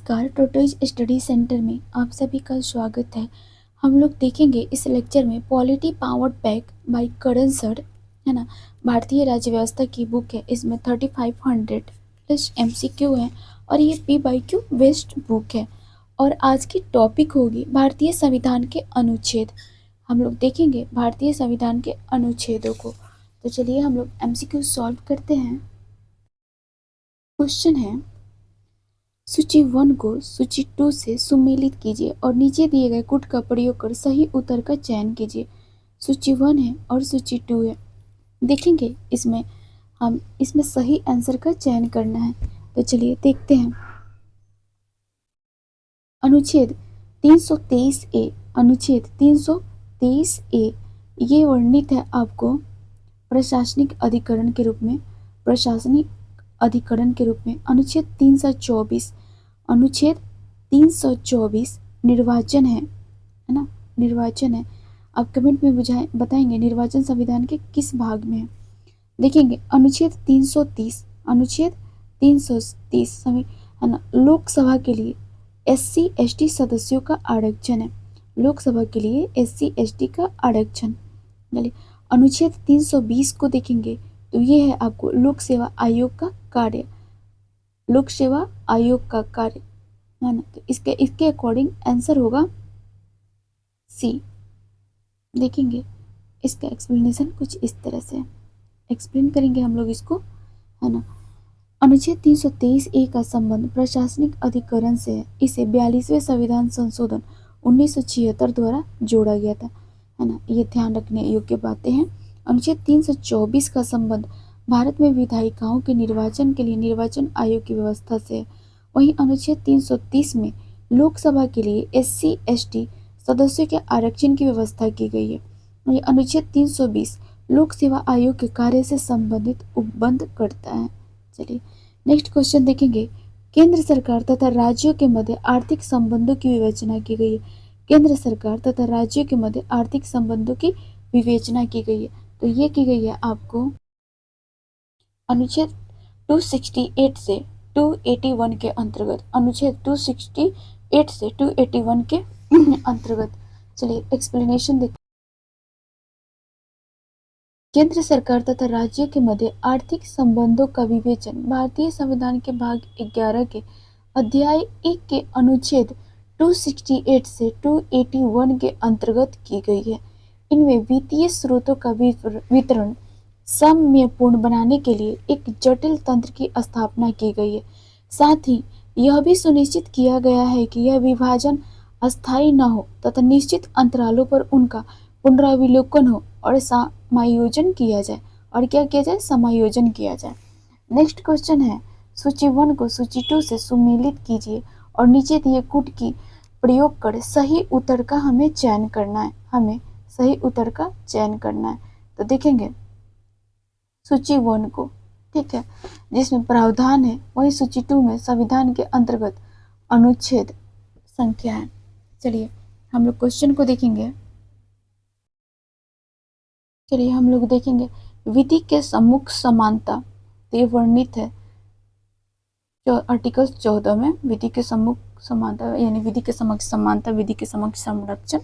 नमस्कार, tortoise study centre में आप सभी का स्वागत है। हम लोग देखेंगे इस लेक्चर में polity powered back by Karan sir, है ना। भारतीय राज्य व्यवस्था की बुक है, इसमें 3500 प्लस MCQ है और ये P/Q बेस्ड बुक है। और आज की टॉपिक होगी भारतीय संविधान के अनुच्छेद। हम लोग देखेंगे भारतीय संविधान के अनुच्छेदों को। तो चलिए हम लोग MCQ सॉल्व करते हैं। क्वेश्चन है, सूची 1 को सूची 2 से सुमेलित कीजिए और नीचे दिए गए कूट का प्रयोग कर सही उत्तर का चयन कीजिए। सूची 1 है और सूची 2 है। देखेंगे इसमें सही आंसर का चयन करना है। तो चलिए देखते हैं। अनुच्छेद 323 ए, अनुच्छेद 323 ए ये वर्णित है आपको प्रशासनिक अधिकरण के रूप में, प्रशासनिक अधिकरण के रूप में। अनुच्छेद 324, अनुच्छेद 324 निर्वाचन है ना, निर्वाचन है। आप कमेंट में बताएंगे निर्वाचन संविधान के किस भाग में है। देखेंगे अनुच्छेद 330, अनुच्छेद 330 है ना, लोकसभा के लिए SC ST सदस्यों का आरक्षण है। लोकसभा के लिए SC ST का आरक्षण। अनुच्छेद 320 को देखेंगे तो ये है आपको लोक सेवा आयोग का कार्य, लोक सेवा आयोग का कार्य, है ना। तो इसके अकॉर्डिंग आंसर होगा C। देखेंगे इसका एक्सप्लेनेशन कुछ इस तरह से एक्सप्लेन करेंगे हम लोग इसको, है ना। अनुच्छेद 323 ए का संबंध प्रशासनिक अधिकरण से है। इसे 42वें संविधान संशोधन 1976 द्वारा जोड़ा गया था, है ना। ये ध्यान रखने योग्य बातें हैं। अनुच्छेद 324 का संबंध भारत में विधायिकाओं के निर्वाचन के लिए निर्वाचन आयोग की व्यवस्था से है। वहीं अनुच्छेद 330 में लोकसभा के लिए SC ST सदस्यों के आरक्षण की व्यवस्था की गई है। वहीं अनुच्छेद 320 लोक सेवा आयोग के कार्य से संबंधित उपबंध करता है। चलिए नेक्स्ट क्वेश्चन देखेंगे। केंद्र सरकार तथा राज्यों के मध्य आर्थिक संबंधों की विवेचना की गई है। केंद्र सरकार तथा राज्यों के मध्य आर्थिक संबंधों की विवेचना की गई है। तो ये की गई है आपको अनुच्छेद 268 से 281 के अंतर्गत, अनुच्छेद 268 से 281 के अंतर्गत। चलिए एक्सप्लेनेशन देखते। केंद्र सरकार तथा राज्यों के मध्य आर्थिक संबंधों का विवेचन भारतीय संविधान के भाग 11 के अध्याय 1 के अनुच्छेद 268 से 281 के अंतर्गत की गई है। इनमें वित्तीय स्रोतों का वितरण साम्यपूर्ण बनाने के लिए एक जटिल तंत्र की स्थापना की गई है। साथ ही यह भी सुनिश्चित किया गया है कि यह विभाजन अस्थायी न हो तथा निश्चित अंतरालों पर उनका पुनराविलोकन हो और समायोजन किया जाए। और क्या किया जाए? समायोजन किया जाए। नेक्स्ट क्वेश्चन है, सूची 1 को सूची 2 से सुमेलित कीजिए और नीचे दिए कूट की प्रयोग कर सही उत्तर का हमें चयन करना है। हमें सही उत्तर का चयन करना है। तो देखेंगे सूची 1 को, ठीक है, जिसमें प्रावधान है, वही सूची 2 में संविधान के अंतर्गत अनुच्छेद संख्या है। चलिए हम लोग क्वेश्चन को देखेंगे। चलिए हम लोग देखेंगे विधि के सम्मुख समानता। तो ये वर्णित है आर्टिकल 14 में, विधि के सम्मुख समानता यानी विधि के समक्ष समानता, विधि के समक्ष संरक्षण।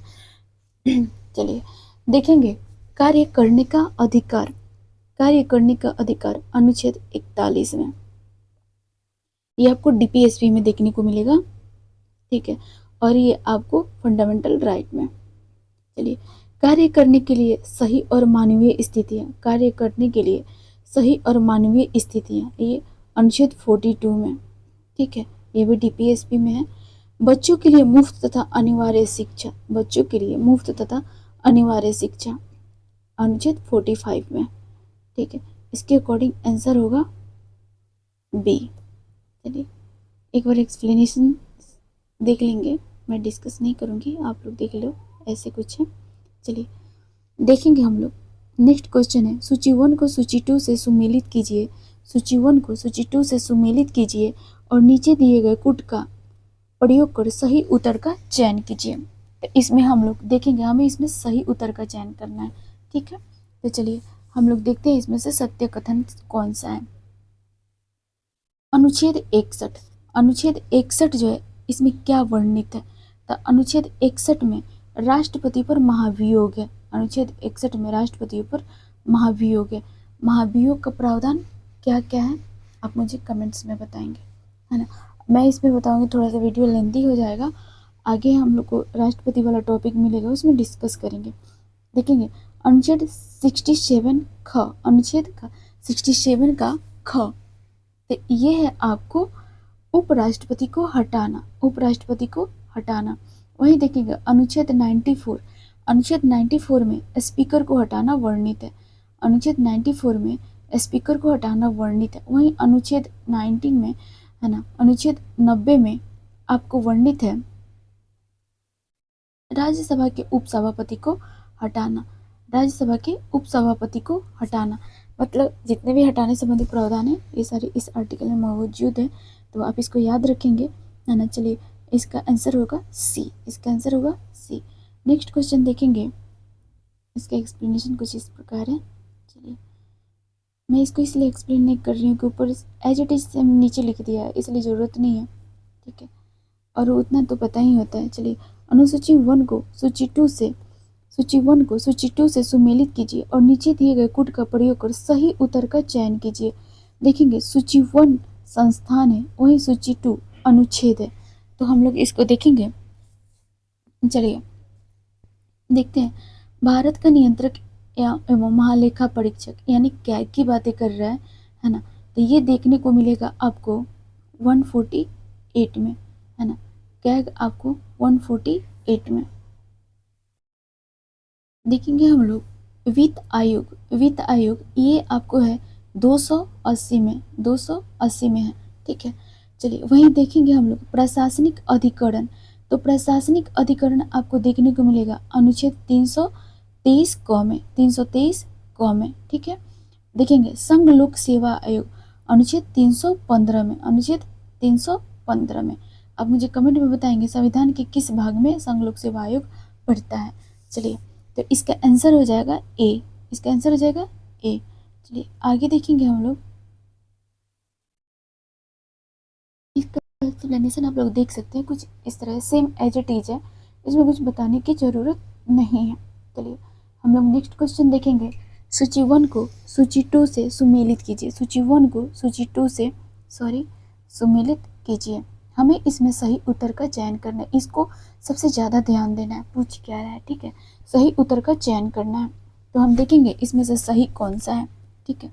चलिए देखेंगे कार्य करने का अधिकार, कार्य करने का अधिकार अनुच्छेद 41 में। ये आपको DPSP में देखने को मिलेगा, ठीक है, और ये आपको फंडामेंटल राइट में। चलिए कार्य करने के लिए सही और मानवीय स्थितियां, कार्य करने के लिए सही और मानवीय स्थितियां, ये अनुच्छेद 42 में, ठीक है, ये भी DPSP में है। बच्चों के लिए मुफ्त तथा अनिवार्य शिक्षा, बच्चों के लिए मुफ्त तथा अनिवार्य शिक्षा अनुच्छेद 45 में, ठीक है। इसके अकॉर्डिंग आंसर होगा B। चलिए एक बार एक्सप्लेनेशन देख लेंगे, मैं डिस्कस नहीं करूँगी, आप लोग देख लो, ऐसे कुछ है। चलिए देखेंगे हम लोग। नेक्स्ट क्वेश्चन है, सूची 1 को सूची 2 से सुमेलित कीजिए, सूची 1 को सूची 2 से सुमेलित कीजिए और नीचे दिए गए कूट का प्रयोग कर सही उत्तर का चयन कीजिए। तो इसमें हम लोग देखेंगे, हमें इसमें सही उत्तर का चयन करना है, ठीक है। तो चलिए हम लोग देखते हैं इसमें से सत्य कथन कौन सा है। अनुच्छेद 61, अनुच्छेद 61 जो है इसमें क्या वर्णित है? तो अनुच्छेद 61 में राष्ट्रपति पर महाभियोग है। अनुच्छेद 61 में राष्ट्रपति पर महाभियोग है। महाभियोग का प्रावधान क्या क्या है आप मुझे कमेंट्स में बताएंगे, है ना। मैं इसमें बताऊंगी, थोड़ा सा वीडियो लेंथी हो जाएगा, आगे हम लोग को राष्ट्रपति वाला टॉपिक मिलेगा उसमें डिस्कस करेंगे। देखेंगे अनुच्छेद 67 ख, अनुच्छेद 67 का ख, तो ये है आपको उपराष्ट्रपति को हटाना, उपराष्ट्रपति को हटाना। वहीं देखेंगे अनुच्छेद 94, अनुच्छेद 94 में स्पीकर को हटाना वर्णित है। अनुच्छेद 94 में स्पीकर को हटाना वर्णित है। वहीं अनुच्छेद 19 में, है ना, अनुच्छेद 90 में आपको वर्णित है राज्यसभा के उपसभापति को हटाना, राज्यसभा के उपसभापति को हटाना। मतलब जितने भी हटाने संबंधी प्रावधान है ये सारे इस आर्टिकल में मौजूद है, तो आप इसको याद रखेंगे, है ना। चलिए इसका आंसर होगा सी, इसका आंसर होगा सी। नेक्स्ट क्वेश्चन देखेंगे, इसका एक्सप्लेनेशन कुछ इस प्रकार है। चलिए मैं इसको इसलिए एक्सप्लेन नहीं कर रही हूँ कि ऊपर एज इट इज से नीचे लिख दिया है, इसलिए ज़रूरत नहीं है, ठीक है, और उतना तो पता ही होता है। चलिए अनुसूची 1 को सूची 2 से, सूची 1 को सूची 2 से सुमेलित कीजिए और नीचे दिए गए कूट का प्रयोग कर सही उत्तर का चयन कीजिए। देखेंगे सूची 1 संस्थान है, वहीं सूची 2 अनुच्छेद है, तो हम लोग इसको देखेंगे। चलिए देखते हैं, भारत का नियंत्रक एवं महालेखा परीक्षक यानी कैग की बातें कर रहा है ना, तो ये देखने को मिलेगा आपको 148 में, है ना, कैग आपको 148 में। देखेंगे हम लोग वित्त आयोग, वित्त आयोग ये आपको है 280 में, 280 में है, ठीक है। चलिए वहीं देखेंगे हम लोग प्रशासनिक अधिकरण, तो प्रशासनिक अधिकरण आपको देखने को मिलेगा अनुच्छेद 323 क में, 323 क में, ठीक है। देखेंगे संघ लोक सेवा आयोग अनुच्छेद 315 में, अनुच्छेद 315 में। आप मुझे कमेंट में बताएंगे संविधान के किस भाग में संघ लोक सेवा आयोग पड़ता है। चलिए तो इसका आंसर हो जाएगा ए, इसका आंसर हो जाएगा ए। चलिए आगे देखेंगे हम लोग, इसका एक्सप्लेनेशन आप लोग देख सकते हैं कुछ इस तरह, सेम एज इट इज है, इसमें कुछ बताने की ज़रूरत नहीं है। चलिए हम लोग नेक्स्ट क्वेश्चन देखेंगे, सूची 1 को सूची 2 से सुमेलित कीजिए, सूची 1 को सूची 2 से सुमेलित कीजिए। हमें इसमें सही उत्तर का चयन करना है, इसको सबसे ज़्यादा ध्यान देना है, पूछ क्या रहा है, ठीक है, सही उत्तर का चयन करना है। तो हम देखेंगे इसमें से सही कौन सा है, ठीक है।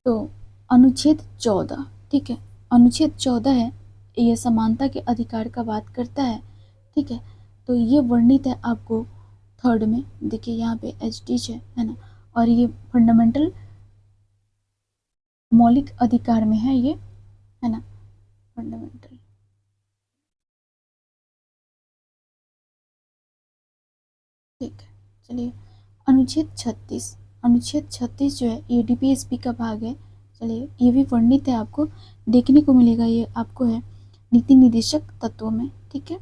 तो अनुच्छेद 14, ठीक है, अनुच्छेद 14 है, ये समानता के अधिकार का बात करता है, ठीक है। तो ये वर्णित है आपको 3rd में, देखिए यहाँ पे एच डी है ना, और ये फंडामेंटल मौलिक अधिकार में है ये, है ना, फंडामेंटल। ठीक है, चलिए अनुच्छेद 36, अनुच्छेद 36 जो है ये डीपीएसपी का भाग है। चलिए ये भी वर्णित है, आपको देखने को मिलेगा, ये आपको है नीति निदेशक तत्वों में, ठीक है।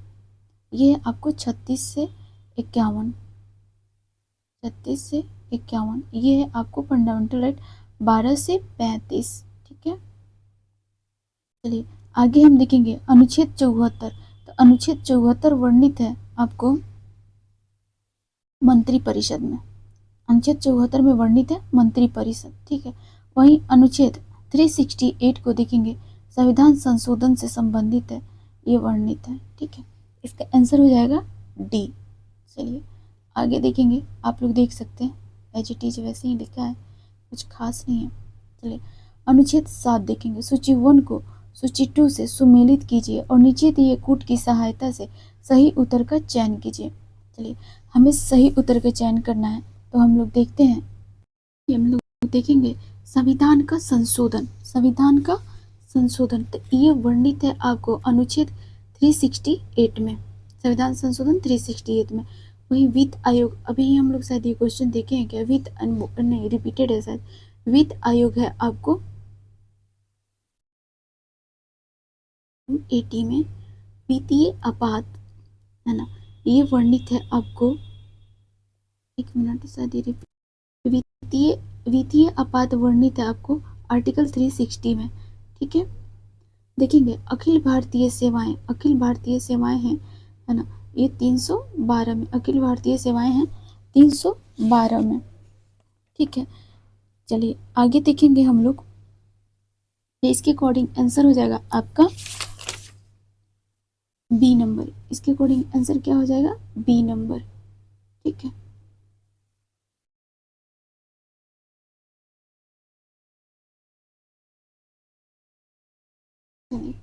ये है आपको 36 से 51, 36 से 51, ये है आपको फंडामेंटल राइट 12 से 35, ठीक है। चलिए आगे हम देखेंगे अनुच्छेद 74, तो अनुच्छेद 74 वर्णित है आपको मंत्री परिषद में, अनुच्छेद 74 में वर्णित है मंत्री परिषद, ठीक है। वहीं अनुच्छेद 368 को देखेंगे, संविधान संशोधन से संबंधित है, ये वर्णित है, ठीक है। इसका आंसर हो जाएगा डी। चलिए आगे देखेंगे, आप लोग देख सकते हैं एज इट इज वैसे ही लिखा है, कुछ खास नहीं है। चलिए अनुच्छेद 7 देखेंगे, सूची 1 को सूची 2 से सुमेलित कीजिए और नीचे दिए कूट की सहायता से सही उत्तर का चयन कीजिए। चलिए हमें सही उत्तर का चयन करना है, तो हम लोग देखते हैं, हम लोग देखेंगे संविधान का संशोधन, संविधान का संशोधन, तो ये वर्णित है आपको अनुच्छेद 368 में, संविधान संशोधन 368 में। वहीं वित्त आयोग, अभी हम लोग शायद ये क्वेश्चन देखे हैं क्या, वित्त नहीं रिपीटेड है शायद, वित्त आयोग है आपको 80 में, वित्तीय आपात, है ना, ये वर्णित है आपको, एक मिनट शायद ये वित्तीय आपात वर्णित है आपको आर्टिकल 360 में, ठीक है। देखेंगे अखिल भारतीय सेवाएं, अखिल भारतीय सेवाएं हैं, है ना, ये 312 में, अखिल भारतीय सेवाएं हैं 312 में। ठीक है, चलिए आगे देखेंगे हम लोग। इसके अकॉर्डिंग आंसर हो जाएगा आपका बी नंबर। इसके अकॉर्डिंग आंसर क्या हो जाएगा? B number. ठीक है, चलिए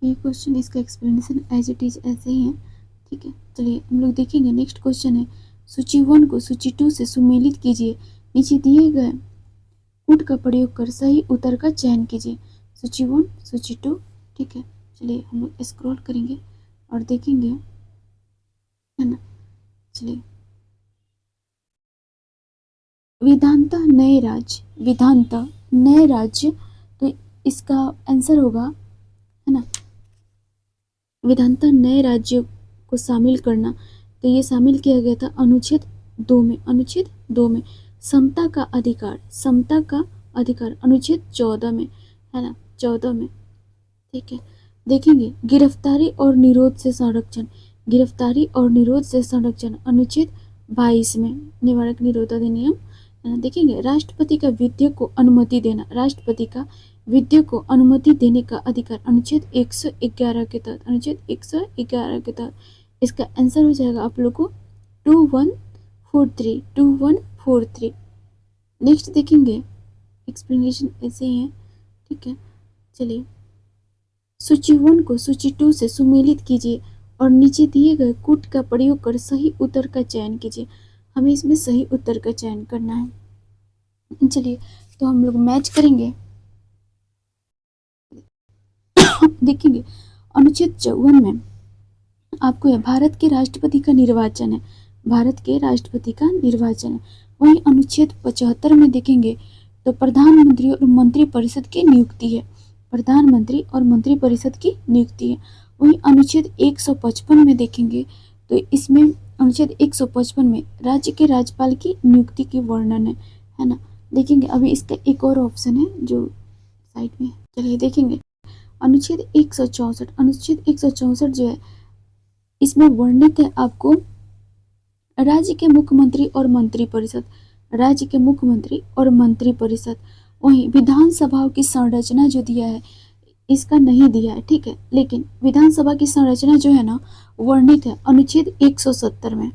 ये क्वेश्चन, इसका एक्सप्लेनेशन एज इट इज ऐसे ही है। ठीक है, चलिए हम लोग देखेंगे। नेक्स्ट क्वेश्चन है, सूची 1 को सूची 2 से सुमेलित कीजिए। नीचे दिए गए कूट का प्रयोग कर सही उत्तर का चयन कीजिए। सूची 1, सूची 2। ठीक है, चलिए हम लोग स्क्रॉल करेंगे और देखेंगे, है ना। चलिए, विधानतः नए राज्य, विधानतः नए राज्य, तो इसका आंसर होगा, है ना, विधानतः नए राज्यों को शामिल करना। तो ये शामिल किया गया था अनुच्छेद 2 में, अनुच्छेद 2 में। समता का अधिकार, समता का अधिकार अनुच्छेद 14 में, है ना, 14 में। ठीक है, देखेंगे गिरफ्तारी और निरोध से संरक्षण, गिरफ्तारी और निरोध से संरक्षण अनुच्छेद 22 में, निवारक निरोध अधिनियम। देखेंगे राष्ट्रपति का विधेयक को अनुमति देना, राष्ट्रपति का विधेयक को अनुमति देने का अधिकार अनुच्छेद 111 के तहत, अनुच्छेद 111 के तहत। इसका आंसर हो जाएगा आप लोग को 2143, 2143। नेक्स्ट देखेंगे, एक्सप्लेनेशन ऐसे ही है। ठीक है, चलिए सूची 1 को सूची 2 से सुमेलित कीजिए और नीचे दिए गए कूट का प्रयोग कर सही उत्तर का चयन कीजिए। हमें इसमें सही उत्तर का चयन करना है। चलिए तो हम लोग मैच करेंगे। देखेंगे अनुच्छेद 54 में आपको है भारत के राष्ट्रपति का निर्वाचन है, भारत के राष्ट्रपति का निर्वाचन है। वहीं अनुच्छेद 75 में देखेंगे तो प्रधानमंत्री और मंत्रिपरिषद की नियुक्ति है, प्रधानमंत्री और मंत्रिपरिषद की नियुक्ति है। वहीं अनुच्छेद 155 में देखेंगे तो इसमें अनुच्छेद 155 में राज्य के राज्यपाल की नियुक्ति की वर्णन है ना। देखेंगे अभी इसका एक और ऑप्शन है जो साइड में है। चलिए देखेंगे अनुच्छेद 164, अनुच्छेद 164 जो है इसमें वर्णित है आपको राज्य के मुख्यमंत्री और मंत्रिपरिषद, राज्य के मुख्यमंत्री और मंत्रिपरिषद। वहीं विधानसभाओं की संरचना जो दिया है इसका नहीं दिया है, ठीक है, लेकिन विधानसभा की संरचना जो है ना वर्णित है अनुच्छेद 170 में।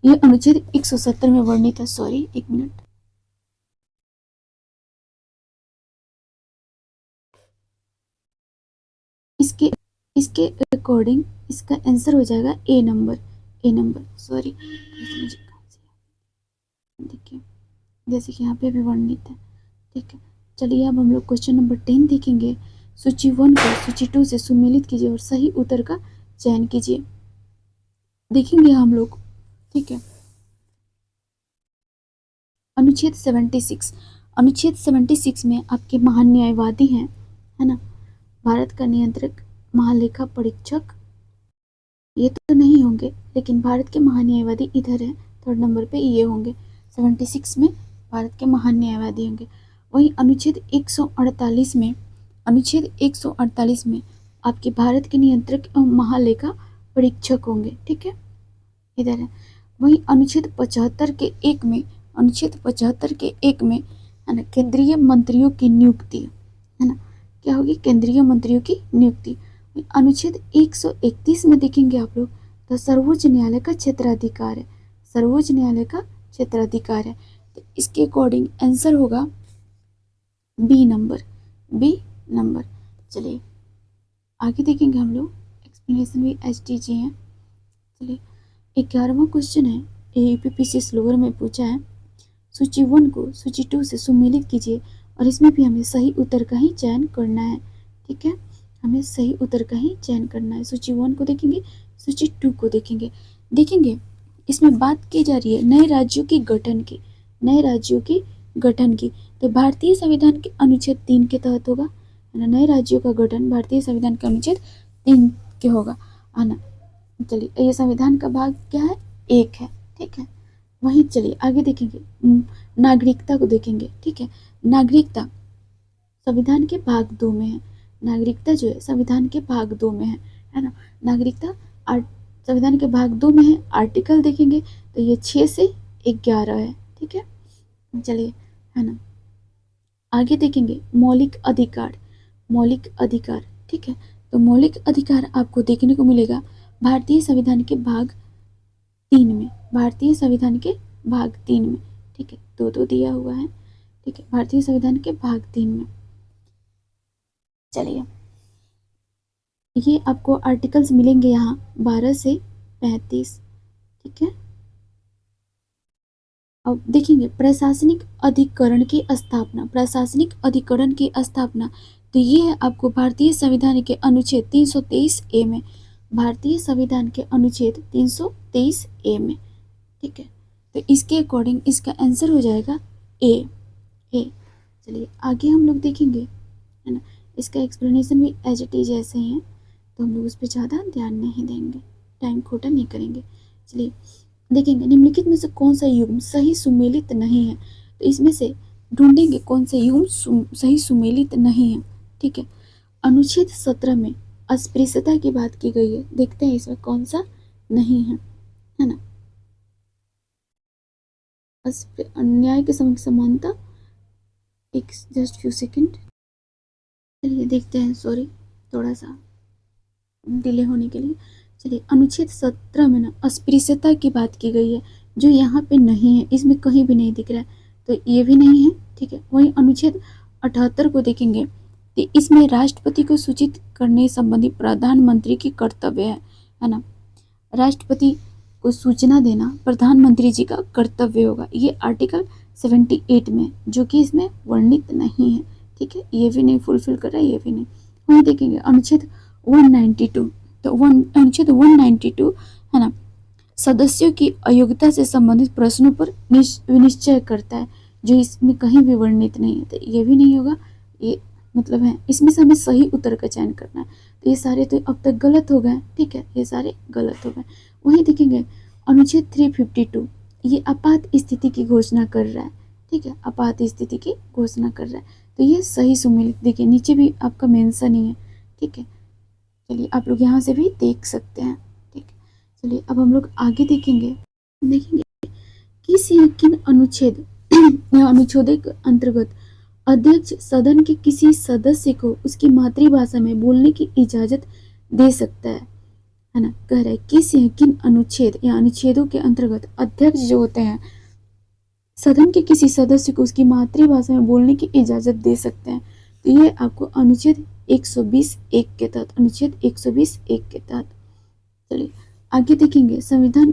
यह अनुच्छेद 170 में वर्णित है। सॉरी, एक मिनट। इसके इसके अकॉर्डिंग इसका आंसर हो जाएगा ए नंबर, ए नंबर। सॉरी, देखिए जैसे कि यहाँ पे भी वर्णित है। ठीक है, चलिए अब हम लोग क्वेश्चन नंबर 10 देखेंगे। सूची 1 को सूची 2 से सुमेलित कीजिए और सही उत्तर का चयन कीजिए। देखेंगे हम लोग, ठीक है, अनुच्छेद 76, अनुच्छेद 76 में आपके महान न्यायवादी हैं, है ना, भारत का नियंत्रक महालेखा परीक्षक ये तो नहीं होंगे, लेकिन भारत के महान न्यायवादी इधर है, थर्ड नंबर पे ये होंगे। 76 में भारत के महान न्यायवादी होंगे। वहीं अनुच्छेद 148 में, अनुच्छेद 148 में आपके भारत के नियंत्रक एवं महालेखा परीक्षक होंगे। ठीक है, इधर है। वहीं अनुच्छेद 75 के 1 में, अनुच्छेद 75 के 1 में, है ना, केंद्रीय मंत्रियों की नियुक्ति, है ना, क्या होगी? केंद्रीय मंत्रियों की नियुक्ति। अनुच्छेद 131 में देखेंगे आप लोग तो सर्वोच्च न्यायालय का क्षेत्राधिकार है, सर्वोच्च न्यायालय का क्षेत्राधिकार है। तो इसके अकॉर्डिंग आंसर होगा बी नंबर, बी नंबर। चलिए आगे देखेंगे हम लोग, एक्सप्लेनेशन भी एच टी जी है। चलिए 11वां क्वेश्चन है, यूपीपीसी स्लोअर में पूछा है सूची 1 को सूची 2 से सुमेलित कीजिए और इसमें भी हमें सही उत्तर का ही चयन करना है। ठीक है, हमें सही उत्तर का ही चयन करना है। सूची 1 को देखेंगे, सूची 2 को देखेंगे। देखेंगे इसमें बात की जा रही है नए राज्यों की गठन की, नए राज्यों की गठन की। तो भारतीय संविधान के अनुच्छेद 3 के तहत होगा, है ना, नए राज्यों का गठन भारतीय संविधान के अनुच्छेद 3 के होगा, है ना। चलिए ये संविधान का भाग क्या है? 1 है। ठीक है, वहीं चलिए आगे देखेंगे नागरिकता को देखेंगे। ठीक है, नागरिकता संविधान के भाग 2 में है, नागरिकता जो है संविधान के भाग 2 में है ना। नागरिकता संविधान के भाग 2 में है। आर्टिकल देखेंगे तो ये 6 से 11 है, ठीक है। चलिए, है ना, आगे देखेंगे मौलिक अधिकार। मौलिक अधिकार, ठीक है। तो मौलिक अधिकार आपको देखने को मिलेगा भारतीय संविधान के भाग 3 में। भारतीय संविधान के भाग 3 में, ठीक है, दो दिया हुआ है, ठीक है, भारतीय संविधान के भाग 3 में। चलिए, ये आपको आर्टिकल्स मिलेंगे यहाँ 12 से 35, ठीक है। अब देखेंगे प्रशासनिक अधिकरण की स्थापना। प्रशासनिक अधिकरण की स्थापना, तो ये है आपको भारतीय संविधान के अनुच्छेद 323 ए में। भारतीय संविधान के अनुच्छेद 323 ए में, ठीक है। तो इसके अकॉर्डिंग इसका आंसर हो जाएगा ए। चलिए आगे हम लोग देखेंगे, है ना। इसका एक्सप्लेनेशन भी एज इट इज ऐसे ही है, तो हम लोग उस पर ज़्यादा ध्यान नहीं देंगे, टाइम खोटा नहीं करेंगे। चलिए देखेंगे निम्नलिखित में से कौन सा युग्म सही सुमेलित नहीं है। तो इसमें से ढूंढेंगे कौन सा युग्म सही सुमेलित नहीं है, ठीक है। अनुच्छेद 17 में अस्पृश्यता की बात की गई है, देखते हैं इसमें कौन सा नहीं है ना। अन्याय के समक्ष समानता, एक जस्ट फ्यू सेकंड, चलिए देखते हैं, सॉरी थोड़ा सा डिले होने के लिए। चलिए अनुच्छेद 17 में ना अस्पृश्यता की बात की गई है, जो यहाँ पे नहीं है, इसमें कहीं भी नहीं दिख रहा है, तो ये भी नहीं है, ठीक है। वहीं अनुच्छेद 78 को देखेंगे तो इसमें राष्ट्रपति को सूचित करने संबंधी प्रधानमंत्री की कर्तव्य है ना। राष्ट्रपति को सूचना देना प्रधानमंत्री जी का कर्तव्य होगा, ये आर्टिकल 78 में, जो कि इसमें वर्णित नहीं है, ठीक है। ये भी नहीं फुलफिल कर रहा है, ये भी नहीं। वहीं देखेंगे अनुच्छेद 192, तो अनुच्छेद 192 है ना, सदस्यों की अयोग्यता से संबंधित प्रश्नों पर विनिश्चय करता है, जो इसमें कहीं भी वर्णित नहीं है, तो ये भी नहीं होगा। ये मतलब है इसमें से हमें सही उत्तर का चयन करना है, तो ये सारे तो अब तक गलत हो गए, ठीक है, ये सारे गलत हो गए। वहीं देखेंगे अनुच्छेद 352, ये आपात स्थिति की घोषणा कर रहा है, ठीक है, आपात स्थिति की घोषणा कर रहा है, तो ये सही सुमेलित, देखिए नीचे भी आपका मेंशन ही है, ठीक है। चलिए आप लोग यहाँ से भी देख सकते हैं, ठीक है। चलिए अब हम लोग आगे देखेंगे किस या किन अनुच्छेद या अनुच्छेद के अंतर्गत अध्यक्ष सदन के किसी सदस्य को उसकी मातृभाषा में बोलने की इजाजत दे सकता है ना। कह रहा है किस या किन अनुच्छेद या अनुच्छेदों के अंतर्गत अध्यक्ष जो होते हैं सदन के किसी सदस्य को उसकी मातृभाषा में बोलने की इजाजत दे सकते हैं, तो ये आपको अनुच्छेद 120(1) के तहत, अनुच्छेद 120(1) के तहत। चलिए आगे देखेंगे संविधान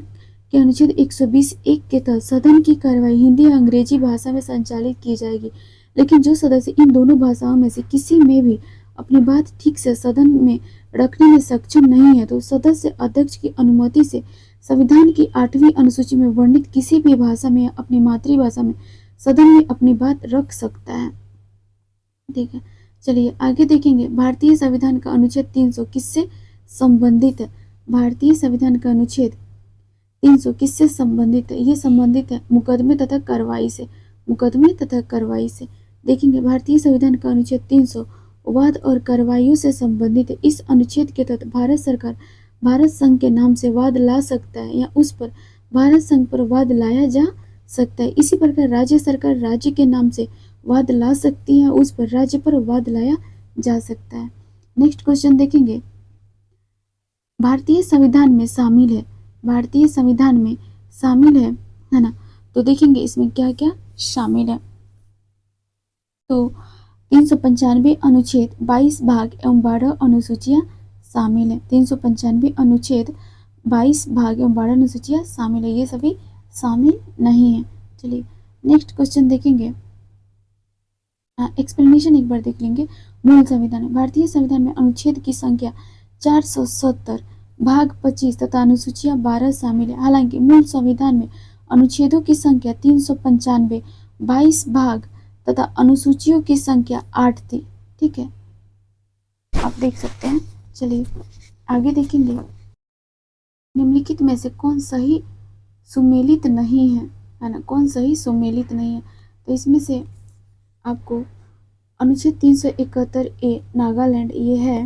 के अनुच्छेद 120(1) के तहत सदन की कार्यवाही हिंदी या अंग्रेजी भाषा में संचालित की जाएगी, लेकिन जो सदस्य इन दोनों भाषाओं में से किसी में भी अपनी बात ठीक से सदन में रखने में सक्षम नहीं है, तो सदस्य अध्यक्ष की अनुमति से संविधान की 8वीं अनुसूची में वर्णित किसी भी भाषा में अपनी मातृभाषा में सदन में अपनी बात रख सकता है, ठीक है। चलिए आगे देखेंगे भारतीय संविधान का अनुच्छेद 300 किससे संबंधित है। भारतीय संविधान का अनुच्छेद 300 किससे संबंधित है, ये संबंधित है मुकदमे तथा कार्रवाई से, मुकदमे तथा कार्रवाई से। देखेंगे भारतीय संविधान का अनुच्छेद 300 वाद और कार्रवाइयों से संबंधित है। इस अनुच्छेद के तहत भारत सरकार भारत संघ के नाम से वाद ला सकता है या उस पर भारत संघ पर वाद लाया जा सकता है। इसी प्रकार राज्य सरकार राज्य के नाम से वाद ला सकती है, उस पर राज्य पर वाद लाया जा सकता है। नेक्स्ट क्वेश्चन देखेंगे भारतीय संविधान में शामिल है, भारतीय संविधान में शामिल है ना। तो देखेंगे इसमें क्या क्या शामिल है। तो 395 अनुच्छेद 22 भाग एवं 12 अनुसूचियां शामिल है। 395 अनुच्छेद 22 भाग एवं 12 अनुसूचियां शामिल है, ये सभी शामिल नहीं है। चलिए नेक्स्ट क्वेश्चन देखेंगे, एक्सप्लेनेशन एक बार देख लेंगे। मूल संविधान में भारतीय संविधान में अनुच्छेद की संख्या 470 भाग 25 तथा अनुसूचियां 12 शामिल है। हालांकि मूल संविधान में अनुच्छेदों की संख्या 395 22 भाग तथा अनुसूचियों की संख्या 8 थी, ठीक है, आप देख सकते हैं। चलिए आगे देखेंगे निम्नलिखित में से कौन सही सुमेलित नहीं है ना, कौन सही सुमेलित नहीं है। तो इसमें से आपको अनुच्छेद 371 ए नागालैंड ये है,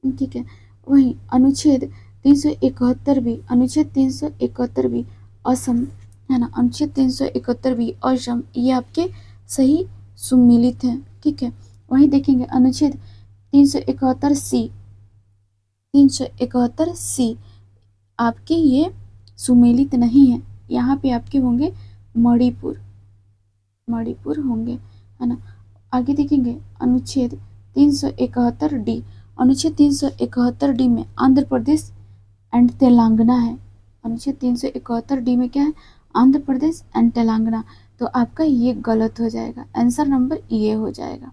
ठीक है। वहीं अनुच्छेद 371 बी, अनुच्छेद 371 बी असम है ना, अनुच्छेद 371 बी असम ये आपके सही सुमेलित हैं, ठीक है। वहीं देखेंगे अनुच्छेद 371 सी, 371 सी आपके ये सुमेलित नहीं है, यहाँ पे आपके होंगे मणिपुर, मणिपुर होंगे, है ना। आगे देखेंगे अनुच्छेद 371 डी, अनुच्छेद 371 डी में आंध्र प्रदेश एंड तेलंगाना है। अनुच्छेद 371 डी में क्या है? आंध्र प्रदेश एंड तेलंगाना। तो आपका ये गलत हो जाएगा, आंसर नंबर ये हो जाएगा,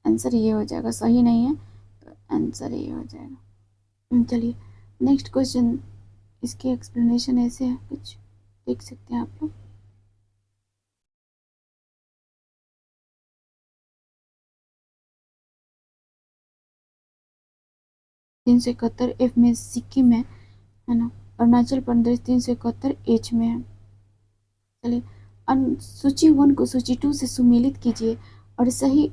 आंसर ये हो जाएगा, सही नहीं है तो आंसर ये हो जाएगा। चलिए नेक्स्ट क्वेश्चन, इसकी एक्सप्लेनेशन ऐसे है, कुछ देख सकते हैं आप लोग। तीन सौ इकहत्तर एफ में सिक्किम है ना, अरुणाचल प्रदेश 371 एच में है। चलिए सूची 1 को सूची 2 से सुमेलित कीजिए और सही,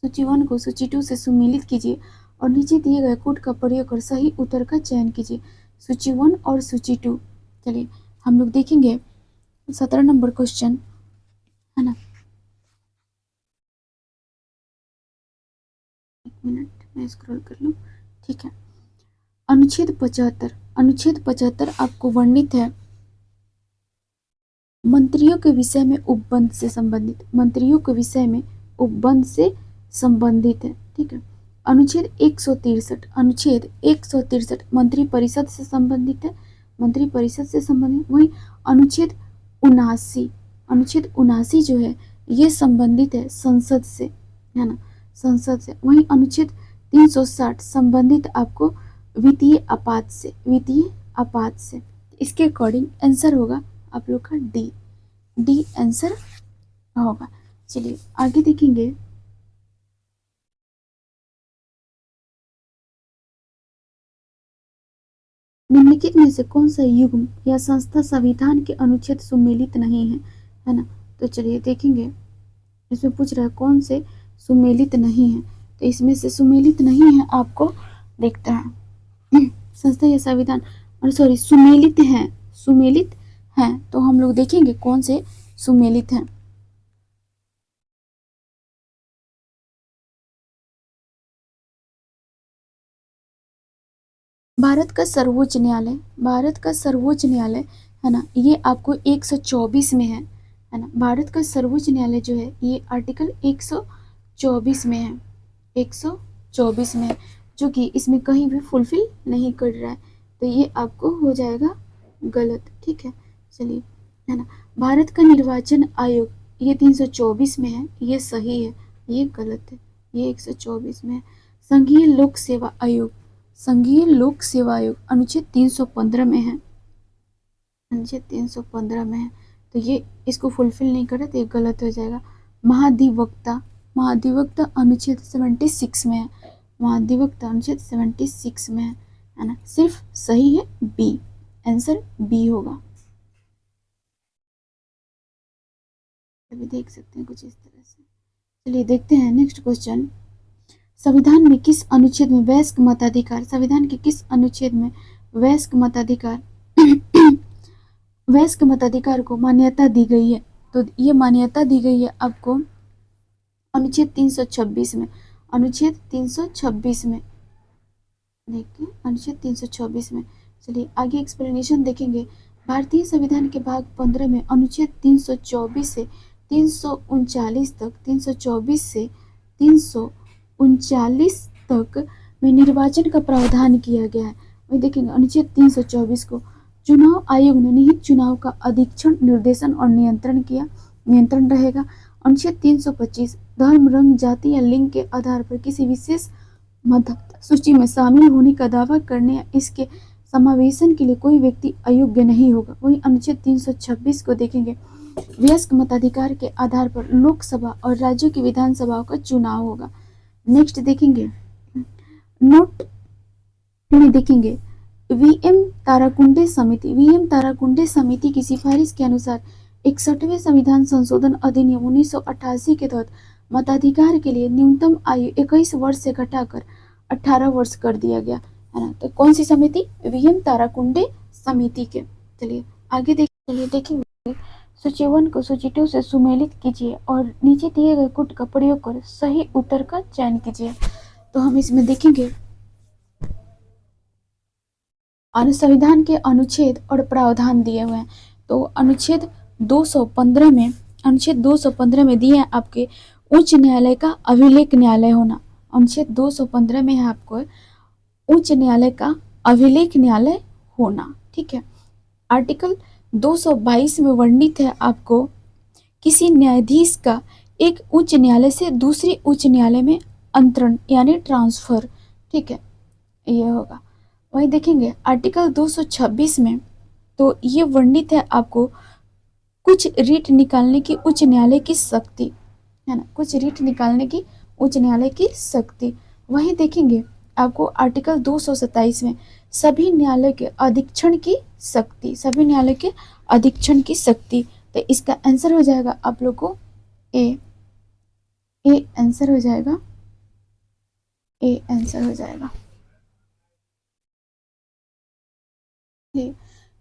सूची 1 को सूची 2 से सुमेलित कीजिए और नीचे दिए गए कोड का प्रयोग कर सही उत्तर का चयन कीजिए। सूची 1 और सूची 2। चलिए हम लोग देखेंगे 17 नंबर क्वेश्चन, है ना। एक मिनट मैं स्क्रॉल कर लूँ, ठीक है। अनुच्छेद 75, अनुच्छेद 75 आपको वर्णित है मंत्रियों के विषय में उपबंध से संबंधित, मंत्रियों के विषय में उपबंध से संबंधित है, ठीक है। अनुच्छेद 163, अनुच्छेद 163 मंत्री परिषद से संबंधित है, मंत्री परिषद से संबंधित। वहीं अनुच्छेद 79, अनुच्छेद 79 जो है ये संबंधित है संसद से, है ना, संसद से। वहीं अनुच्छेद 360 संबंधित आपको वित्तीय आपात से, वित्तीय आपात से। इसके अकॉर्डिंग आंसर होगा आप लोग का डी, डी आंसर होगा। चलिए आगे देखेंगे, निम्नलिखित में से कौन सा युग्म या संस्था संविधान के अनुच्छेद सुमेलित नहीं है ना। तो चलिए देखेंगे, इसमें पूछ रहा है कौन से सुमेलित नहीं है, तो इसमें से सुमेलित नहीं है आपको देखते हैं संस्था या संविधान, और सॉरी सुमेलित हैं, सुमेलित हैं, तो हम लोग देखेंगे कौन से सुमेलित हैं। भारत का सर्वोच्च न्यायालय, भारत का सर्वोच्च न्यायालय है ना, ये आपको 124 में है ना। भारत का सर्वोच्च न्यायालय जो है ये आर्टिकल 124 में है, 124 में है, जो कि इसमें कहीं भी फुलफिल नहीं कर रहा है, तो ये आपको हो जाएगा गलत, ठीक है। चलिए, है ना। भारत का निर्वाचन आयोग ये 324 में है, ये सही है, ये गलत है, ये 124 में है। संघीय लोक सेवा आयोग, संघीय लोक सेवा आयोग अनुच्छेद 315 में है, अनुच्छेद 315 में है, तो ये इसको फुलफिल नहीं करे तो ये गलत हो जाएगा। महाधिवक्ता, महाधिवक्ता अनुच्छेद 76 में है, महाधिवक्ता अनुच्छेद 76 में है ना। सिर्फ सही है बी, आंसर बी होगा। अभी देख सकते हैं कुछ इस तरह से। चलिए देखते हैं नेक्स्ट क्वेश्चन, संविधान में किस अनुच्छेद में वयस्क मताधिकार, संविधान के किस अनुच्छेद में वयस्क मताधिकार वयस्क मताधिकार को मान्यता दी गई है। तो ये मान्यता दी गई है आपको अनुच्छेद 326 में, अनुच्छेद 326 में, देखिए अनुच्छेद 326 में। चलिए आगे एक्सप्लेनेशन देखेंगे। भारतीय संविधान के भाग 15 में अनुच्छेद 324 से 339 तक, 324 से 339 तक में निर्वाचन का प्रावधान किया गया है। वही देखेंगे अनुच्छेद 324 को, चुनाव आयोग ने निहित चुनाव का अधीक्षण, निर्देशन और नियंत्रण रहेगा। अनुच्छेद 325 धर्म, रंग, जाति या लिंग के आधार पर किसी विशेष मतदाता सूची में शामिल होने का दावा करने या इसके समावेशन के लिए कोई व्यक्ति अयोग्य नहीं होगा। वहीं अनुच्छेद 326 को देखेंगे, वयस्क मताधिकार के आधार पर लोकसभा और राज्यों की विधानसभाओं का चुनाव होगा। नेक्स्ट देखेंगे, नोट में देखेंगे वीएम ताराकुंडे समिति, वीएम ताराकुंडे समिति की सिफारिश के अनुसार 61वें संविधान संशोधन अधिनियम 1988 के तहत मताधिकार के लिए न्यूनतम आयु 21 वर्ष से घटाकर 18 वर्ष कर दिया गया है ना। तो कौन सी समिति? वीएम ताराकुंडे समिति के। चलिए आगे देखेंगे सूची 1 को सूची 2 से सुमेलित कीजिए और नीचे दिए गए कोड का प्रयोग कर सही उत्तर का चयन कीजिए। तो हम इसमें देखेंगे संविधान के अनुच्छेद और प्रावधान दिए हुए हैं। तो अनुच्छेद 215 में दिए हैं आपके उच्च न्यायालय का अभिलेख न्यायालय होना। अनुच्छेद 215 में है आपको उच्च न्यायालय का अभिलेख न्यायालय होना। ठीक है। आर्टिकल 222 में वर्णित है आपको किसी न्यायाधीश का एक उच्च न्यायालय से दूसरी उच्च न्यायालय में अंतरण यानी ट्रांसफर। ठीक है, ये होगा। वहीं देखेंगे आर्टिकल 226 में तो ये वर्णित है आपको कुछ रीट निकालने की उच्च न्यायालय की शक्ति, है ना, कुछ रीट निकालने की उच्च न्यायालय की शक्ति। वहीं देखेंगे आपको आर्टिकल 227 में सभी न्यायालय के अधीक्षण की शक्ति, सभी न्यायालय के अधीक्षण की शक्ति। तो इसका आंसर हो जाएगा आप लोग को ए आंसर हो जाएगा, ए आंसर हो जाएगा।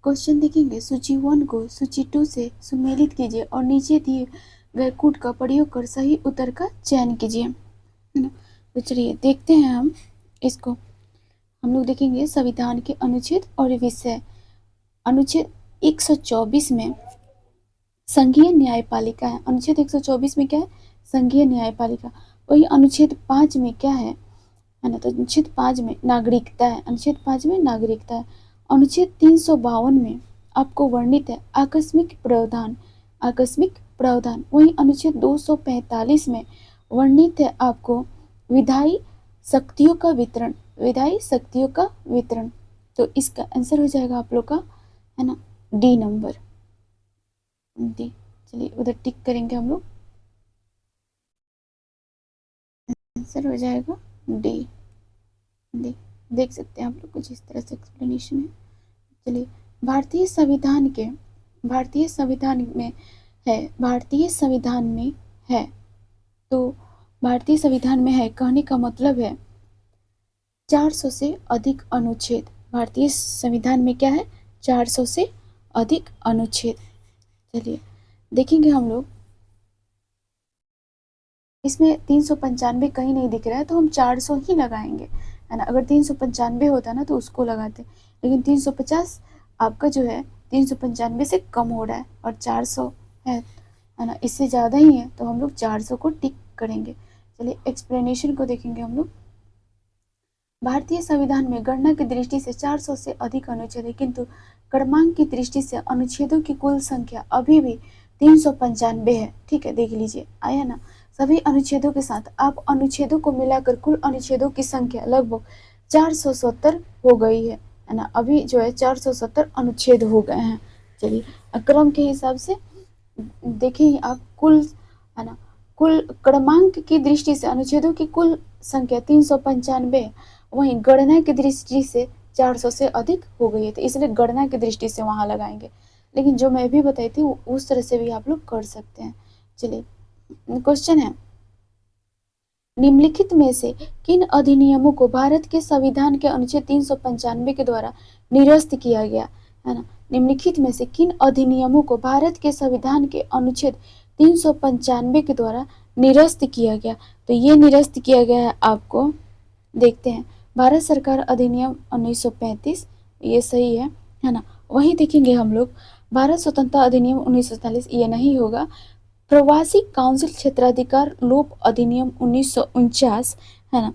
क्वेश्चन देखेंगे सूची 1 को सूची 2 से सुमेलित कीजिए और नीचे दिए गए कोड का प्रयोग कर सही उत्तर का चयन कीजिए। तो चलिए देखते हैं हम इसको। हम लोग देखेंगे संविधान के अनुच्छेद और विषय। अनुच्छेद 124 में संघीय न्यायपालिका है। अनुच्छेद 124 में क्या है? संघीय न्यायपालिका। वही अनुच्छेद 5 में क्या है ना, तो अनुच्छेद 5 में नागरिकता है। अनुच्छेद 5 में नागरिकता है। अनुच्छेद 352 में आपको वर्णित है आकस्मिक प्रावधान, आकस्मिक प्रावधान। वही अनुच्छेद 245 में वर्णित है आपको विधायी शक्तियों का वितरण, विधायी शक्तियों का वितरण। तो इसका आंसर हो जाएगा आप लोग का, है ना, डी नंबर, डी। चलिए उधर टिक करेंगे हम लोग, आंसर हो जाएगा डी, डी। देख सकते हैं आप लोग कुछ इस तरह से एक्सप्लेनेशन है। चलिए भारतीय संविधान के, भारतीय संविधान में है, भारतीय संविधान में है, तो भारतीय संविधान में है कहने का मतलब है 400 से अधिक अनुच्छेद। भारतीय संविधान में क्या है? 400 से अधिक अनुच्छेद। चलिए देखेंगे हम लोग, इसमें 395 कहीं नहीं दिख रहा है तो हम 400 ही लगाएंगे, है ना। अगर 395 होता ना तो उसको लगाते, लेकिन 350 आपका जो है 395 से कम हो रहा है और 400 है ना, इससे ज़्यादा ही है, तो हम लोग 400 को टिक करेंगे। चलिए एक्सप्लेनेशन को देखेंगे हम लोग। भारतीय संविधान में गणना की दृष्टि से 400 से अधिक अनुच्छेद है, किंतु क्रमांक की दृष्टि से अनुच्छेदों की कुल संख्या अभी भी 395 है। ठीक है, देख लीजिए, आया ना। सभी अनुच्छेदों के साथ आप अनुच्छेदों को मिलाकर कुल अनुच्छेदों की संख्या लगभग 470 हो गई है ना। अभी जो है 470 अनुच्छेद हो गए हैं। चलिए क्रम के हिसाब से देखिए आप, कुल, है ना, कुल क्रमांक की दृष्टि से अनुच्छेदों की कुल संख्या 395, वहीं गणना की दृष्टि से 400 से अधिक हो गई है, तो इसलिए गणना की दृष्टि से वहां लगाएंगे। लेकिन जो मैं भी बताई थी उस तरह से भी आप लोग कर सकते हैं। चलिए क्वेश्चन है, निम्नलिखित में से किन अधिनियमों को भारत के संविधान के अनुच्छेद 395 के द्वारा निरस्त किया गया, है ना। निम्नलिखित में से किन अधिनियमों को भारत के संविधान के अनुच्छेद 395 के द्वारा निरस्त किया गया? तो ये निरस्त किया गया है आपको, देखते हैं, भारत सरकार अधिनियम 1935, ये सही है ना। वहीं देखेंगे हम लोग भारत स्वतंत्रता अधिनियम 1947, ये नहीं होगा। प्रवासी काउंसिल क्षेत्राधिकार लोप अधिनियम 1949, है ना,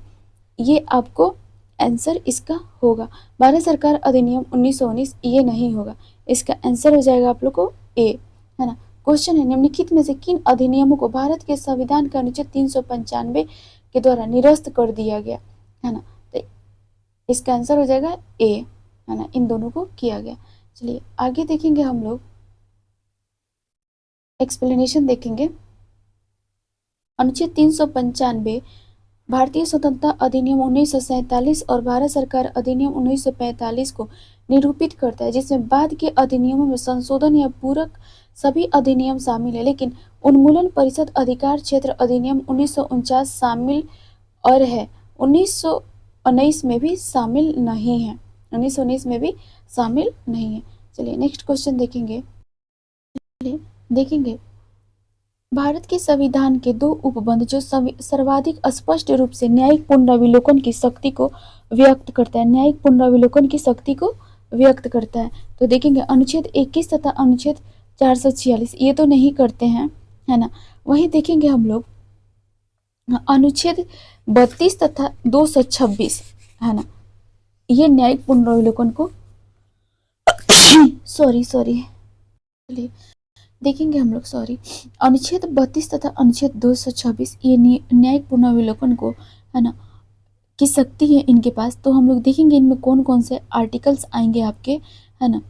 ये आपको आंसर इसका होगा। भारत सरकार अधिनियम 1919, ये नहीं होगा। इसका आंसर हो जाएगा आप लोग को ए, है ना। क्वेश्चन है, निम्नलिखित में से किन अधिनियमों को भारत के संविधान के अनुच्छेद 395 के द्वारा निरस्त कर दिया गया, है ना। तो इसका आंसर हो जाएगा ए, है ना, इन दोनों को किया गया। चलिए आगे देखेंगे हम लोग, एक्सप्लेनेशन देखेंगे। अनुच्छेद 395 भारतीय स्वतंत्रता अधिनियम 1947 और भारत सरकार अधिनियम 1945 को निरूपित करता है, जिसमें बाद के अधिनियमों में संशोधन या पूरक सभी अधिनियम शामिल है, लेकिन उन्मूलन परिषद अधिकार क्षेत्र अधिनियम 1949 शामिल और है, 1919 में भी शामिल नहीं है, 1919 में भी शामिल नहीं है। चलिए नेक्स्ट क्वेश्चन देखेंगे। भारत के संविधान के दो उपबंध जो सर्वाधिक स्पष्ट रूप से न्यायिक पुनरावलोकन की शक्ति को व्यक्त करता है, न्यायिक पुनरावलोकन की शक्ति को व्यक्त करता है। तो देखेंगे अनुच्छेद 21 तथा अनुच्छेद 446, ये तो नहीं करते हैं, है ना। वहीं देखेंगे हम लोग अनुच्छेद 32 तथा 226, है ना, ये न्यायिक पुनरावलोकन को सॉरी चलिए देखेंगे हम लोग अनुच्छेद 32 तथा अनुच्छेद 226, ये न्यायिक पुनरावलोकन को, है ना, की शक्ति है इनके पास। तो हम लोग देखेंगे इनमें कौन कौन से आर्टिकल्स आएंगे आपके, है ना।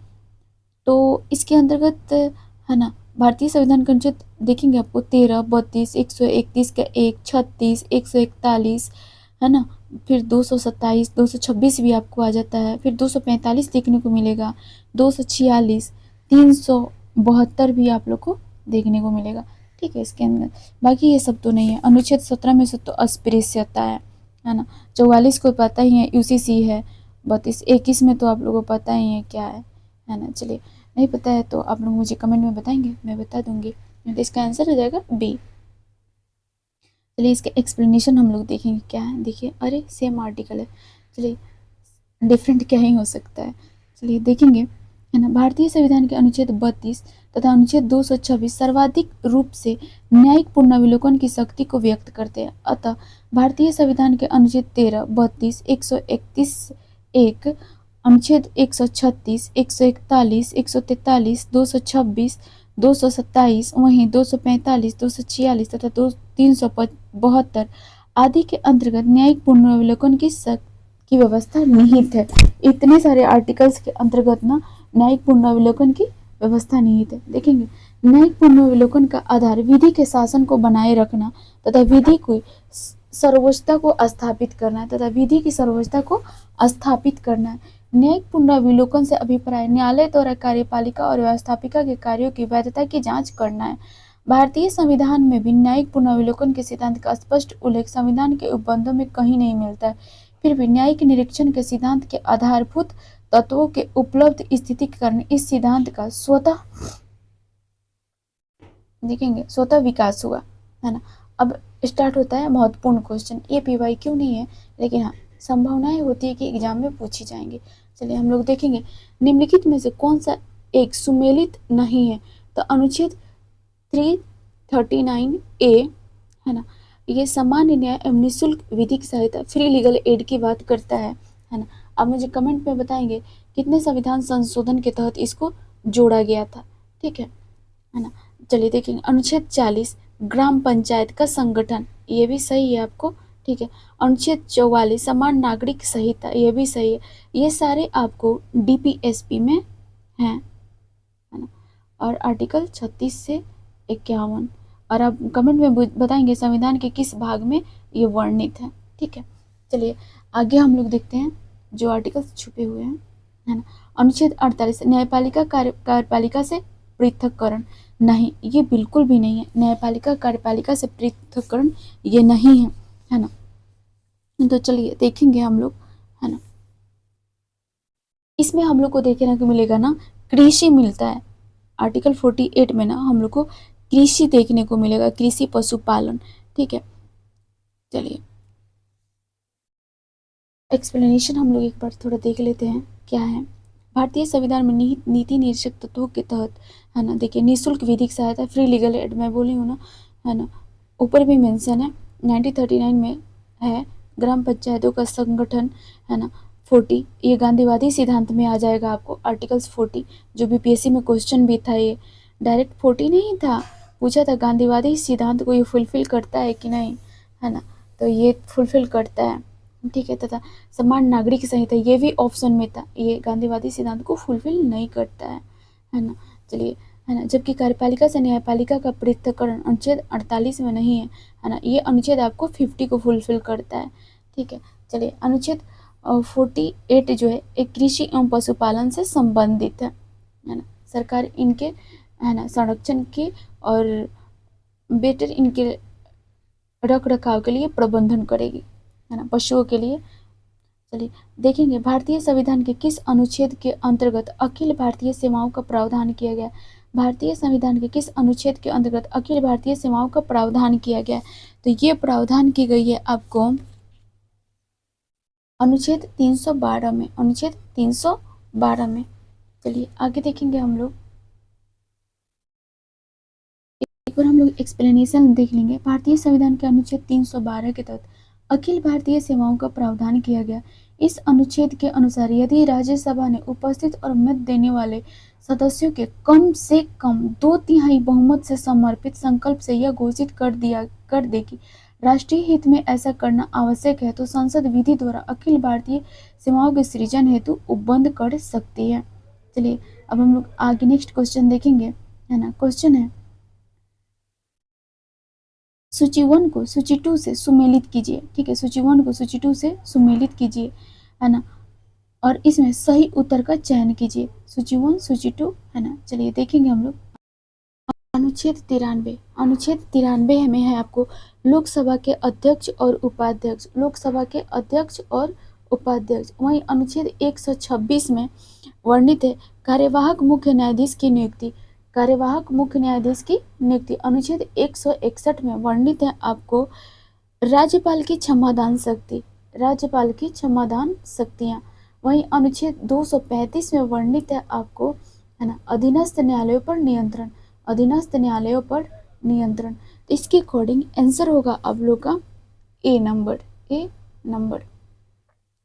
तो इसके अंतर्गत, है ना, भारतीय संविधान का अनुच्छेद देखेंगे आपको 13, 32, 131 का 1, 36, 141, है ना, फिर 227, 226 भी आपको आ जाता है, फिर 245 देखने को मिलेगा, 246, 372 भी आप लोग को देखने को मिलेगा, ठीक है। इसके अंदर बाकी ये सब तो नहीं है। अनुच्छेद 17 में से तो अस्पृश्यता है ना। 44 को पता ही है, यूसीसी है। 32, 21 में तो आप लोगों को पता ही है क्या है ना। चलिए नहीं पता है तो आप लोग मुझे कमेंट में बताएंगे, मैं बता दूंगी। तो इसका आंसर हो जाएगा बी। चलिए इसके एक्सप्लेनेशन हम लोग देखेंगे क्या है। देखिए, अरे सेम आर्टिकल है, चलिए डिफरेंट क्या ही हो सकता है। चलिए देखेंगे, है ना। भारतीय संविधान के अनुच्छेद 32 तथा अनुच्छेद 226 सर्वाधिक रूप से न्यायिक पुनरावलोकन की शक्ति को व्यक्त करते हैं। अतः भारतीय संविधान के अनुच्छेद 13, 32, 131, 1, अनुच्छेद 136, 141, 143, 226, 227, वहीं 245, 246 तथा 372 आदि के अंतर्गत न्यायिक पुनरावलोकन की व्यवस्था निहित है। इतने सारे आर्टिकल्स के अंतर्गत ना न्यायिक पुनरावलोकन की व्यवस्था निहित है। देखेंगे, न्यायिक पुनरावलोकन का आधार विधि के शासन को बनाए रखना तथा विधि की सर्वोच्चता को स्थापित करना है, तथा विधि की सर्वोच्चता को स्थापित करना है। न्यायिक पुनरावलोकन से अभिप्राय न्यायालय द्वारा कार्यपालिका और व्यवस्थापिका के कार्यों की वैधता की जांच करना है। भारतीय संविधान में भी न्यायिक पुनरावलोकन के सिद्धांत का स्पष्ट उल्लेख संविधान के उपबंधों में कहीं नहीं मिलता है। फिर भी न्यायिक निरीक्षण के सिद्धांत के आधारभूत तत्वों के उपलब्ध स्थिति के कारण इस सिद्धांत का स्वतः विकास हुआ, है ना। अब स्टार्ट होता है महत्वपूर्ण क्वेश्चन। ये पीवाई क्यों नहीं है, लेकिन हाँ संभावनाएं होती है कि एग्जाम में पूछी जाएंगे। चलिए हम लोग देखेंगे, निम्नलिखित में से कौन सा एक सुमेलित नहीं है। तो अनुच्छेद 339A, है ना, ये सामान्य न्याय एवं निःशुल्क विधिक सहायता, फ्री लीगल एड की बात करता है ना। आप मुझे कमेंट में बताएंगे कितने संविधान संशोधन के तहत इसको जोड़ा गया था, ठीक है ना। चलिए देखेंगे, अनुच्छेद 40 ग्राम पंचायत का संगठन, ये भी सही है आपको, ठीक है। अनुच्छेद 44 समान नागरिक संहिता, ये भी सही है। ये सारे आपको डीपीएसपी में हैं, है ना। और आर्टिकल 36 से 51, और आप कमेंट में बताएंगे संविधान के किस भाग में ये वर्णित है, ठीक है। चलिए आगे हम लोग देखते हैं जो आर्टिकल्स छुपे हुए हैं, है ना। अनुच्छेद 48 न्यायपालिका कार्यपालिका से पृथककरण, नहीं, ये बिल्कुल भी नहीं है। न्यायपालिका कार्यपालिका से पृथककरण ये नहीं है ना। तो चलिए देखेंगे हम लोग, है ना। इसमें हम लोग को देखने को मिलेगा ना कृषि मिलता है। आर्टिकल 48 में ना हम लोग को कृषि देखने को मिलेगा, कृषि पशुपालन, ठीक है। चलिए एक्सप्लेनेशन हम लोग एक बार थोड़ा देख लेते हैं क्या है। भारतीय संविधान में निहित नीति निरीक्षक तत्वों के तहत, है ना, देखिए निःशुल्क विधिक सहायता, फ्री लीगल एड, मैं बोली हूँ ना, है ना, ऊपर भी मेंशन है। 1939 में है ग्राम पंचायतों का संगठन, है ना। 40 ये गांधीवादी सिद्धांत में आ जाएगा आपको, आर्टिकल्स 40 जो बीपीएससी में क्वेश्चन भी था, ये डायरेक्ट 40 नहीं था, पूछा था गांधीवादी सिद्धांत को ये फुलफिल करता है कि नहीं, है ना। तो ये फुलफिल करता है, ठीक है। तथा समान नागरिक संहिता, ये भी ऑप्शन में था, ये गांधीवादी सिद्धांत को फुलफिल नहीं करता है ना। चलिए, है ना, जबकि कार्यपालिका से न्यायपालिका का पृथक्करण अनुच्छेद 48 में नहीं है ना। ये अनुच्छेद आपको 50 को फुलफिल करता है, ठीक है। चलिए अनुच्छेद 48 जो है एक कृषि एवं पशुपालन से संबंधित है ना। सरकार इनके है ना संरक्षण के और बेटर इनके रख रखाव के लिए प्रबंधन करेगी, है ना, पशुओं के लिए। चलिए देखेंगे भारतीय संविधान के किस अनुच्छेद के अंतर्गत अखिल भारतीय सेवाओं का प्रावधान किया गया। भारतीय संविधान के किस अनुच्छेद के अंतर्गत अखिल भारतीय सेवाओं का प्रावधान किया गया। तो ये प्रावधान की गई है आपको अनुच्छेद 312 में, अनुच्छेद 312 में। चलिए आगे देखेंगे हम लोग, एक बार हम लोग एक्सप्लेनेशन देख लेंगे। भारतीय संविधान के अनुच्छेद 312 के तहत अखिल भारतीय सेवाओं का प्रावधान किया गया। इस अनुच्छेद के अनुसार यदि राज्यसभा ने उपस्थित और मत देने वाले सदस्यों के कम से कम 2/3 बहुमत से समर्पित संकल्प से यह घोषित कर दे कि राष्ट्रीय हित में ऐसा करना आवश्यक है, तो संसद विधि द्वारा अखिल भारतीय सेवाओं के सृजन हेतु उपबंध कर सकती है। चलिए अब हम लोग आगे नेक्स्ट क्वेश्चन देखेंगे, है ना। क्वेश्चन है सूची 1 को सूची 2 से सुमेलित कीजिए। ठीक है, सूची 1 को सूची 2 से सुमेलित कीजिए, है ना, और इसमें सही उत्तर का चयन कीजिए। सूची 1 सूची 2, है ना। चलिए देखेंगे हम लोग अनुच्छेद 93। अनुच्छेद 93 में है आपको लोकसभा के अध्यक्ष और उपाध्यक्ष, लोकसभा के अध्यक्ष और उपाध्यक्ष। वहीं अनुच्छेद 126 में वर्णित है कार्यवाहक मुख्य न्यायाधीश की नियुक्ति, कार्यवाहक मुख्य न्यायाधीश की नियुक्ति। अनुच्छेद 161 में वर्णित है आपको राज्यपाल की क्षमादान शक्ति, राज्यपाल की क्षमादान शक्तियाँ। वहीं अनुच्छेद 235 में वर्णित है आपको, है ना, अधीनस्थ न्यायालयों पर नियंत्रण, अधीनस्थ न्यायालयों पर नियंत्रण। तो इसके अकॉर्डिंग आंसर होगा आप लोग का ए नंबर, ए नंबर।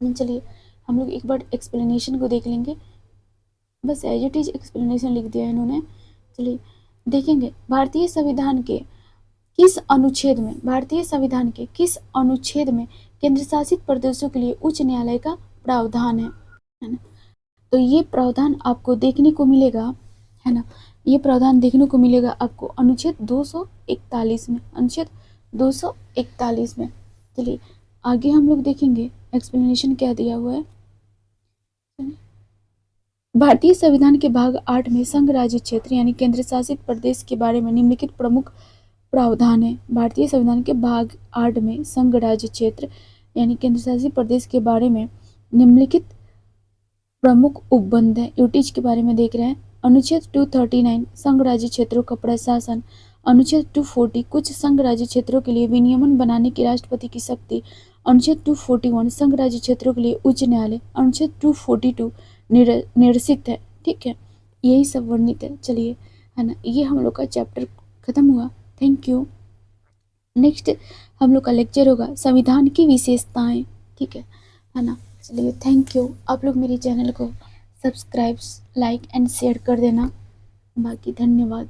चलिए हम लोग एक बार एक्सप्लेनेशन को देख लेंगे, बस एज इट इज एक्सप्लेनेशन लिख दिया है इन्होंने। चलिए देखेंगे भारतीय संविधान के किस अनुच्छेद में, भारतीय संविधान के किस अनुच्छेद में केंद्र शासित प्रदेशों के लिए उच्च न्यायालय का प्रावधान है ना। तो ये प्रावधान आपको देखने को मिलेगा, है ना, ये प्रावधान देखने को मिलेगा आपको अनुच्छेद 241 में, अनुच्छेद 241 में। चलिए आगे हम लोग देखेंगे एक्सप्लेनेशन क्या दिया हुआ है। भारतीय संविधान के भाग 8 में संघ राज्य क्षेत्र यानी केंद्र शासित प्रदेश के बारे में निम्नलिखित प्रमुख प्रावधान है। भारतीय संविधान के भाग 8 में संघ राज्य क्षेत्र यानी केंद्र शासित प्रदेश के बारे में निम्नलिखित प्रमुख उपबंध है। यूटीज के बारे में देख रहे हैं। अनुच्छेद 239 संघ राज्य क्षेत्रों का प्रशासन, अनुच्छेद 240 कुछ संघ राज्य क्षेत्रों के लिए विनियमन बनाने की राष्ट्रपति की शक्ति, अनुच्छेद 241 संघ राज्य क्षेत्रों के लिए उच्च न्यायालय, अनुच्छेद 242 निरसित है। ठीक है, यही सब वर्णित है। चलिए, है ना, ये हम लोग का चैप्टर खत्म हुआ। Thank you. नेक्स्ट हम लोग का लेक्चर होगा संविधान की विशेषताएं। ठीक है ना। चलिए थैंक यू। आप लोग मेरे चैनल को सब्सक्राइब, लाइक एंड शेयर कर देना। बाकी धन्यवाद।